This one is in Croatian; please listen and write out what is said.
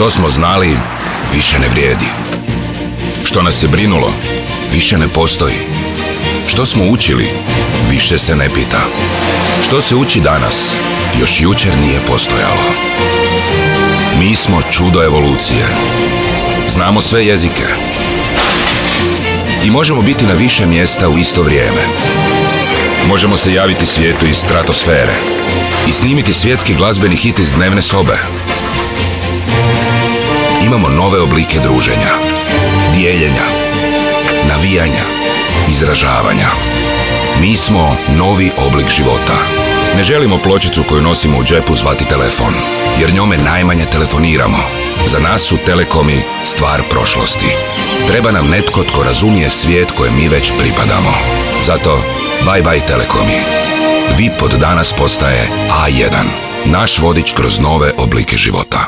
Što smo znali, više ne vrijedi. Što nas je brinulo, više ne postoji. Što smo učili, više se ne pita. Što se uči danas, još jučer nije postojalo. Mi smo čudo evolucije. Znamo sve jezike. I možemo biti na više mjesta u isto vrijeme. Možemo se javiti svijetu iz stratosfere i snimiti svjetski glazbeni hit iz dnevne sobe. Imamo nove oblike druženja, dijeljenja, navijanja, izražavanja. Mi smo novi oblik života. Ne želimo pločicu koju nosimo u džepu zvati telefon, jer njome najmanje telefoniramo. Za nas su telekomi stvar prošlosti. Treba nam netko tko razumije svijet kojem mi već pripadamo. Zato, bye bye telekomi. VIP od danas postaje A1, naš vodič kroz nove oblike života.